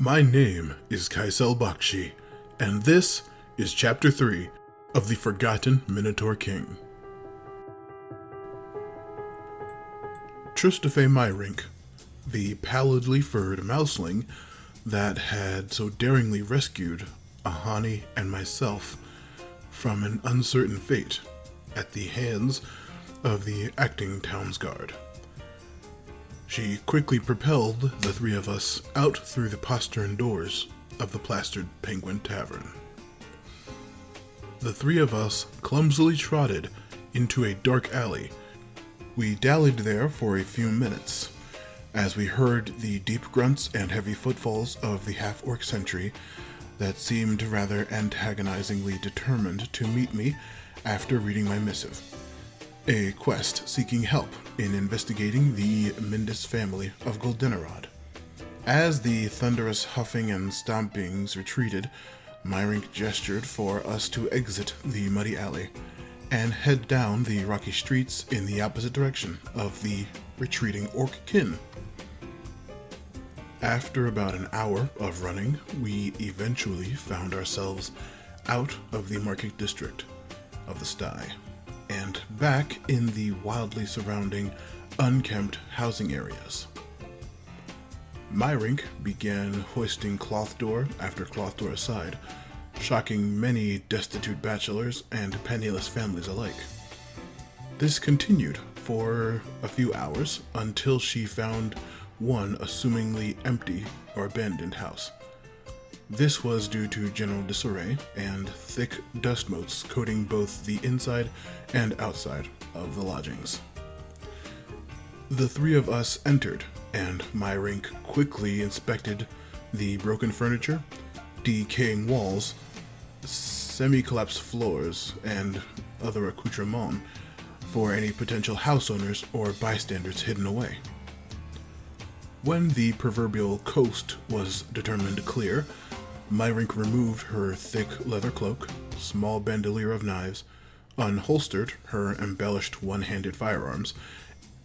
My name is Kycell Bakshi, and this is Chapter 3 of the Forgtten Minotaur King. Trustafe Myrink, the pallidly furred mouseling that had so daringly rescued Ahani and myself from an uncertain fate at the hands of the acting townsguard. She quickly propelled the three of us out through the postern doors of the plastered Penguin Tavern. The three of us clumsily trotted into a dark alley. We dallied there for a few minutes, as we heard the deep grunts and heavy footfalls of the half-orc sentry that seemed rather antagonizingly determined to meet me after reading my missive. A quest seeking help in investigating the Mindis family of Goldenarod. As the thunderous huffing and stompings retreated, Myrink gestured for us to exit the muddy alley and head down the rocky streets in the opposite direction of the retreating orc kin. After about an hour of running, we eventually found ourselves out of the market district of the sty and back in the wildly surrounding, unkempt housing areas. Myrink began hoisting cloth door after cloth door aside, shocking many destitute bachelors and penniless families alike. This continued for a few hours until she found one assumingly empty or abandoned house. This was due to general disarray and thick dust motes coating both the inside and outside of the lodgings. The three of us entered, and Myrink quickly inspected the broken furniture, decaying walls, semi-collapsed floors, and other accoutrements for any potential house owners or bystanders hidden away. When the proverbial coast was determined clear, Myrink removed her thick leather cloak, small bandolier of knives, unholstered her embellished one-handed firearms,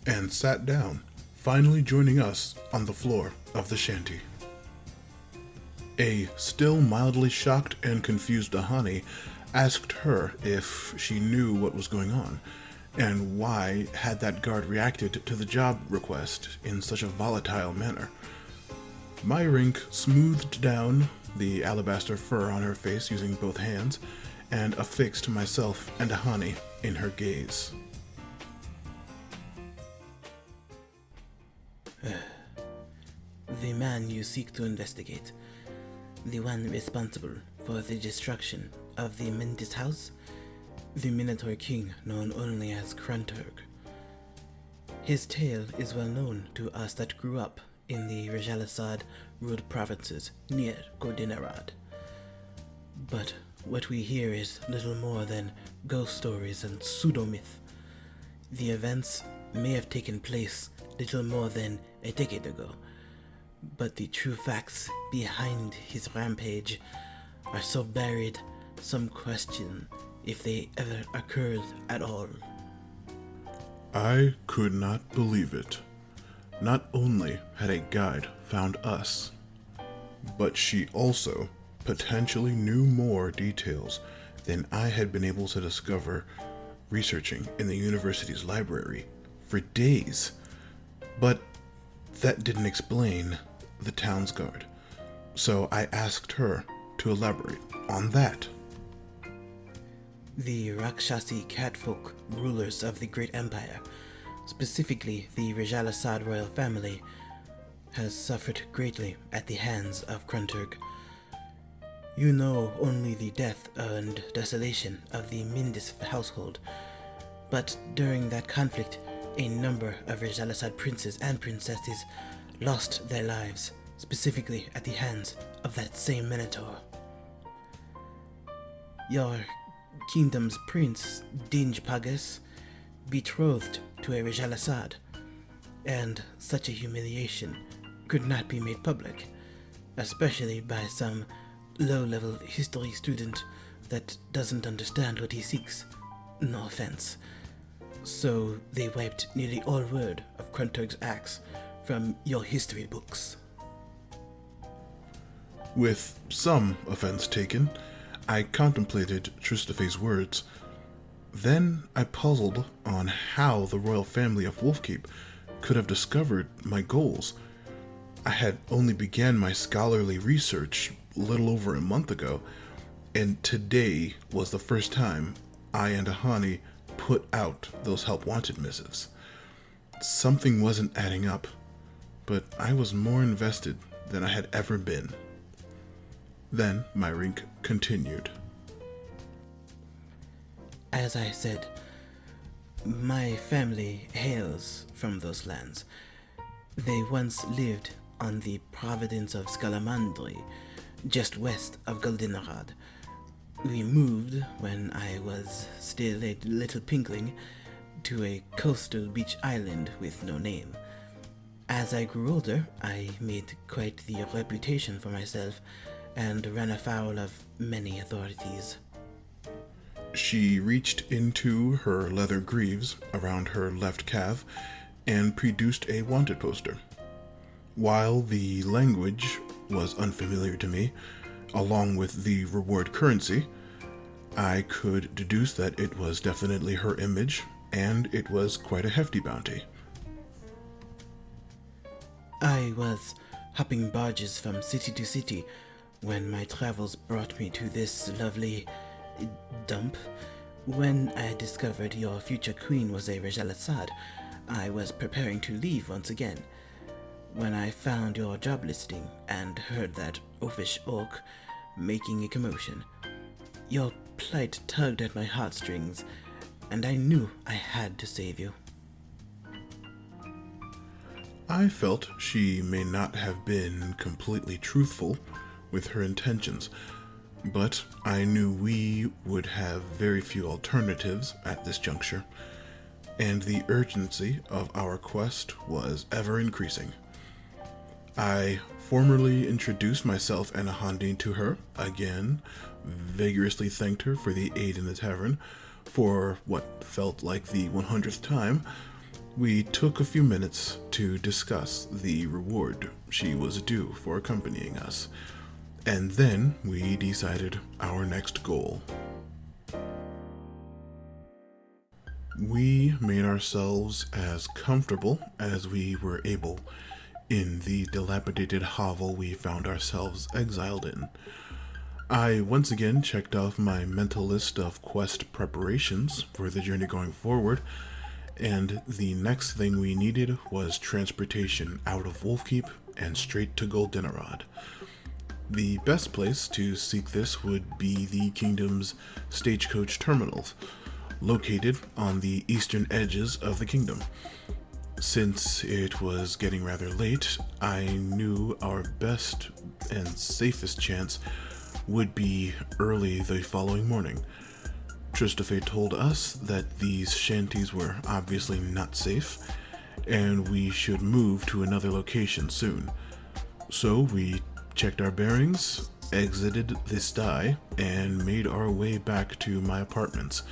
and sat down, finally joining us on the floor of the shanty. A still mildly shocked and confused Ahani asked her if she knew what was going on, and why had that guard reacted to the job request in such a volatile manner. Myrink smoothed down the alabaster fur on her face using both hands, and affixed myself and Ahani in her gaze. The man you seek to investigate, the one responsible for the destruction of the Mindis house, the Minotaur King known only as Krunturg. His tale is well known to us that grew up in the Rejalasad ruled provinces near Goldenarod. But what we hear is little more than ghost stories and pseudo-myth. The events may have taken place little more than a decade ago, but the true facts behind his rampage are so buried, some question if they ever occurred at all. I could not believe it. Not only had a guide found us, but she also potentially knew more details than I had been able to discover researching in the university's library for days. But that didn't explain the town's guard, so I asked her to elaborate on that. The Rakshasi catfolk rulers of the Great Empire, specifically the Rejalasad royal family, has suffered greatly at the hands of Krunturg. You know only the death and desolation of the Mindis household, but during that conflict, a number of Rejalasad princes and princesses lost their lives, specifically at the hands of that same Minotaur. Your kingdom's prince, Dinj Pagas, betrothed to a Rejalasad, and such a humiliation could not be made public, especially by some low-level history student that doesn't understand what he seeks. No offense. So they wiped nearly all word of Krunturg's acts from your history books. With some offense taken, I contemplated Tristafe's words. Then I puzzled on how the royal family of Wolfkeep could have discovered my goals. I had only began my scholarly research little over a month ago, and today was the first time I and Ahani put out those help wanted missives. Something wasn't adding up, but I was more invested than I had ever been. Then Myrink continued. As I said, my family hails from those lands. They once lived on the province of Skalamandri, just west of Goldenrod. We moved when I was still a little pinkling to a coastal beach island with no name. As I grew older, I made quite the reputation for myself and ran afoul of many authorities. She reached into her leather greaves around her left calf and produced a wanted poster. While the language was unfamiliar to me, along with the reward currency, I could deduce that it was definitely her image, and it was quite a hefty bounty. I was hopping barges from city to city when my travels brought me to this lovely dump. When I discovered your future queen was a Rajal Assad, I was preparing to leave once again. When I found your job listing and heard that oafish orc making a commotion, your plight tugged at my heartstrings, and I knew I had to save you. I felt she may not have been completely truthful with her intentions, but I knew we would have very few alternatives at this juncture, and the urgency of our quest was ever increasing. I formally introduced myself and Ahandi to her, again, vigorously thanked her for the aid in the tavern. For what felt like the 100th time, we took a few minutes to discuss the reward she was due for accompanying us, and then we decided our next goal. We made ourselves as comfortable as we were able in the dilapidated hovel we found ourselves exiled in. I once again checked off my mental list of quest preparations for the journey going forward, and the next thing we needed was transportation out of Wolfkeep and straight to Goldenrod. The best place to seek this would be the kingdom's stagecoach terminals, located on the eastern edges of the kingdom. Since it was getting rather late, I knew our best and safest chance would be early the following morning. Tristafe told us that these shanties were obviously not safe, and we should move to another location soon. So we checked our bearings, exited the sty, and made our way back to my apartments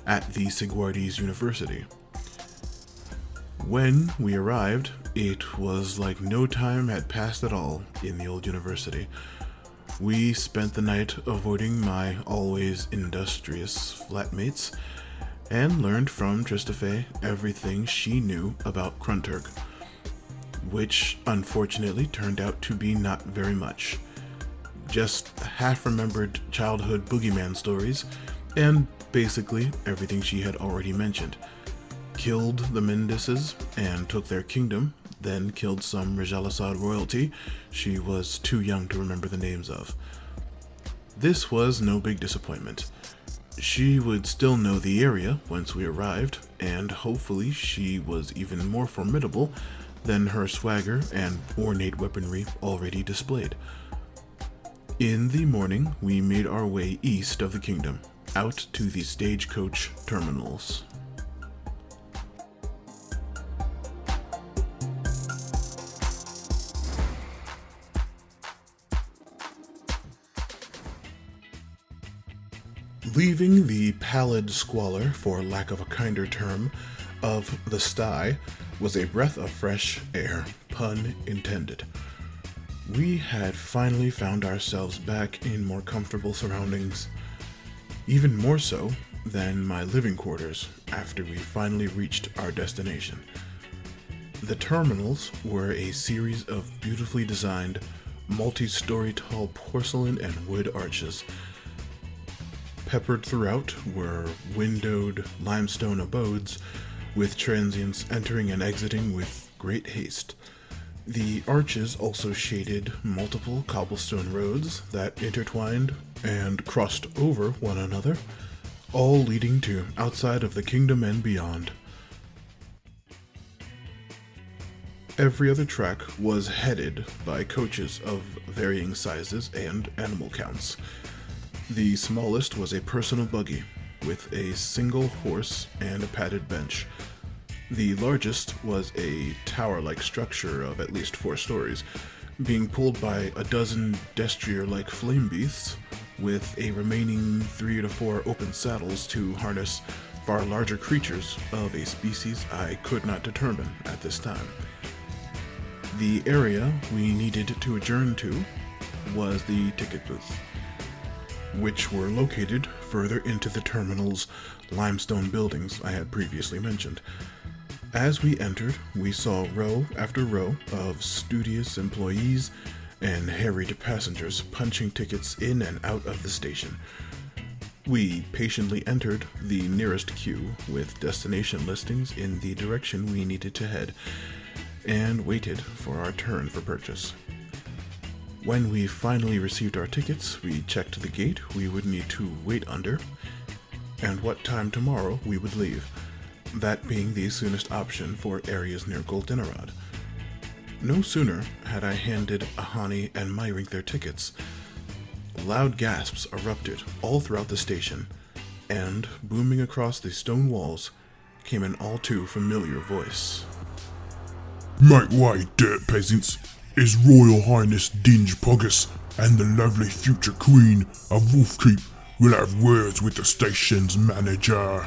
at the Sigwardi's University. When we arrived, it was like no time had passed at all in the old university. We spent the night avoiding my always industrious flatmates and learned from Tristafe everything she knew about Krunturg, which unfortunately turned out to be not very much. Just half-remembered childhood boogeyman stories, and basically everything she had already mentioned. Killed the Mendises and took their kingdom, then killed some Rajal Assad royalty she was too young to remember the names of. This was no big disappointment. She would still know the area once we arrived, and hopefully she was even more formidable than her swagger and ornate weaponry already displayed. In the morning, we made our way east of the kingdom, out to the stagecoach terminals. Leaving the pallid squalor, for lack of a kinder term, of the sty was a breath of fresh air, pun intended. We had finally found ourselves back in more comfortable surroundings, even more so than my living quarters after we finally reached our destination. The terminals were a series of beautifully designed, multi-story tall porcelain and wood arches. Peppered throughout were windowed limestone abodes, with transients entering and exiting with great haste. The arches also shaded multiple cobblestone roads that intertwined and crossed over one another, all leading to outside of the kingdom and beyond. Every other track was headed by coaches of varying sizes and animal counts. The smallest was a personal buggy with a single horse and a padded bench. The largest was a tower-like structure of at least 4 stories, being pulled by a dozen destrier-like flame beasts, with a remaining 3 to 4 open saddles to harness far larger creatures of a species I could not determine at this time. The area we needed to adjourn to was the ticket booth, which were located further into the terminal's limestone buildings I had previously mentioned. As we entered, we saw row after row of studious employees and harried passengers punching tickets in and out of the station. We patiently entered the nearest queue with destination listings in the direction we needed to head, and waited for our turn for purchase. When we finally received our tickets, we checked the gate we would need to wait under, and what time tomorrow we would leave, that being the soonest option for areas near Goldenarod. No sooner had I handed Ahani and Myrink their tickets, loud gasps erupted all throughout the station, and booming across the stone walls came an all too familiar voice. Make way, dirt peasants. His Royal Highness Dinge Poggus and the lovely future Queen of Wolfkeep will have words with the station's manager.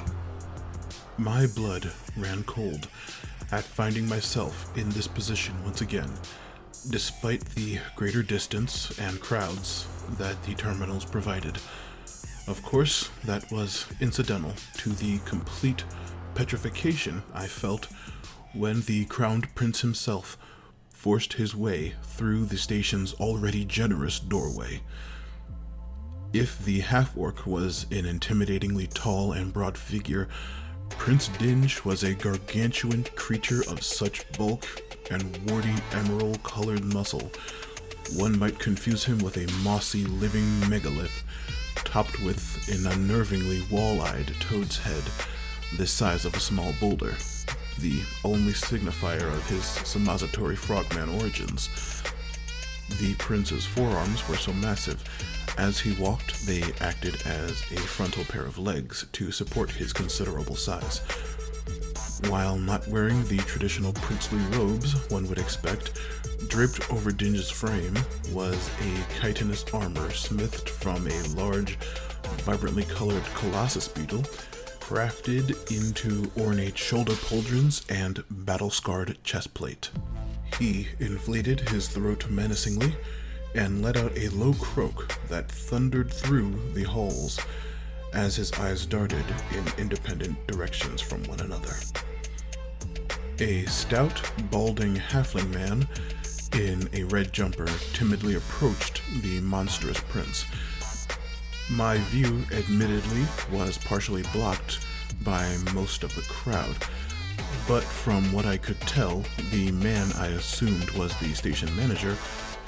My blood ran cold at finding myself in this position once again, despite the greater distance and crowds that the terminals provided. Of course, that was incidental to the complete petrification I felt when the crowned prince himself forced his way through the station's already generous doorway. If the half-orc was an intimidatingly tall and broad figure, Prince Dinge was a gargantuan creature of such bulk and warty emerald-colored muscle, one might confuse him with a mossy living megalith, topped with an unnervingly wall-eyed toad's head, the size of a small boulder, the only signifier of his Samazatory frogman origins. The prince's forearms were so massive, as he walked they acted as a frontal pair of legs to support his considerable size. While not wearing the traditional princely robes one would expect, draped over Dinge's frame was a chitinous armor smithed from a large, vibrantly colored colossus beetle, crafted into ornate shoulder pauldrons and battle-scarred chestplate. He inflated his throat menacingly and let out a low croak that thundered through the halls as his eyes darted in independent directions from one another. A stout, balding halfling man in a red jumper timidly approached the monstrous prince. My view, admittedly, was partially blocked by most of the crowd, but from what I could tell, the man I assumed was the station manager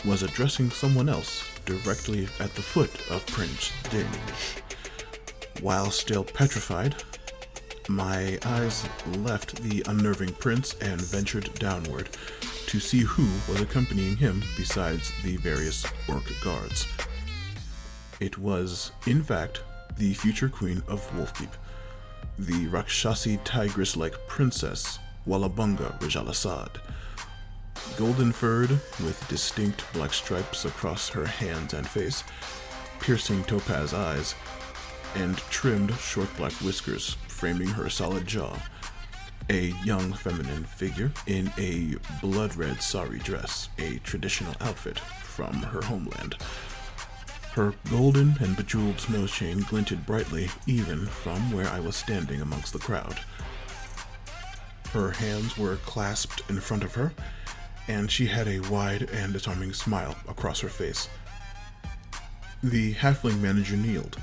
was addressing someone else directly at the foot of Prince Dinge. While still petrified, my eyes left the unnerving prince and ventured downward to see who was accompanying him besides the various orc guards. It was, in fact, the future queen of Wolfkeep, the Rakshasi tigress-like princess Wallabunga Rajalasad. Golden-furred, with distinct black stripes across her hands and face, piercing topaz eyes, and trimmed short black whiskers framing her solid jaw. a young feminine figure in a blood-red sari dress, a traditional outfit from her homeland. Her golden and bejeweled nose chain glinted brightly even from where I was standing amongst the crowd. Her hands were clasped in front of her, and she had a wide and disarming smile across her face. The halfling manager kneeled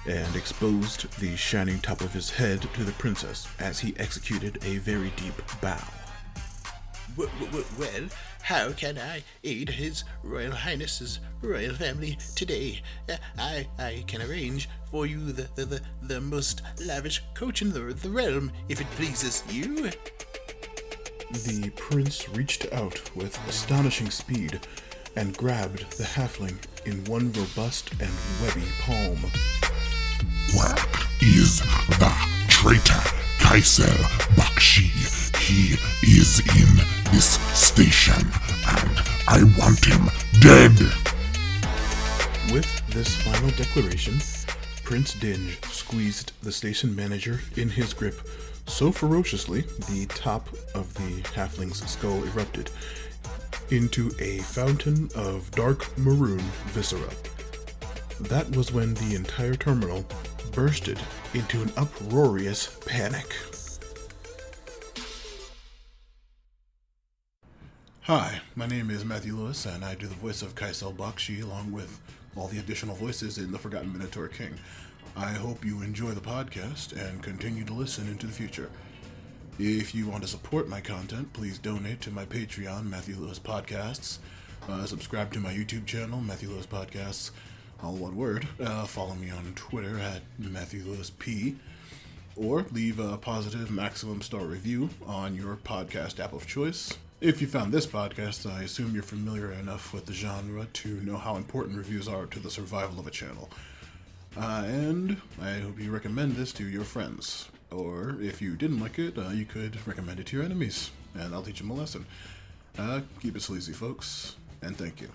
and exposed the shining top of his head to the princess as he executed a very deep bow. Well, how can I aid His Royal Highness's royal family today? I can arrange for you the most lavish coach in the realm, if it pleases you. The prince reached out with astonishing speed and grabbed the halfling in one robust and webby palm. Where is the traitor Kycell Bakshi? He is in this station, and I want him dead. With this final declaration, Prince Dinge squeezed the station manager in his grip so ferociously the top of the halfling's skull erupted into a fountain of dark maroon viscera. That was when the entire terminal bursted into an uproarious panic. Hi, my name is Matthew Lewis, and I do the voice of Kycell Bakshi along with all the additional voices in the Forgtten Minotaur King. I hope you enjoy the podcast and continue to listen into the future. If you want to support my content, please donate to my Patreon, Matthew Lewis Podcasts. Subscribe to my YouTube channel, Matthew Lewis Podcasts, all one word. Follow me on Twitter at Matthew Lewis P. Or leave a positive maximum star review on your podcast app of choice. If you found this podcast, I assume you're familiar enough with the genre to know how important reviews are to the survival of a channel. And I hope you recommend this to your friends. Or if you didn't like it, you could recommend it to your enemies, and I'll teach them a lesson. Keep it sleazy, folks, and thank you.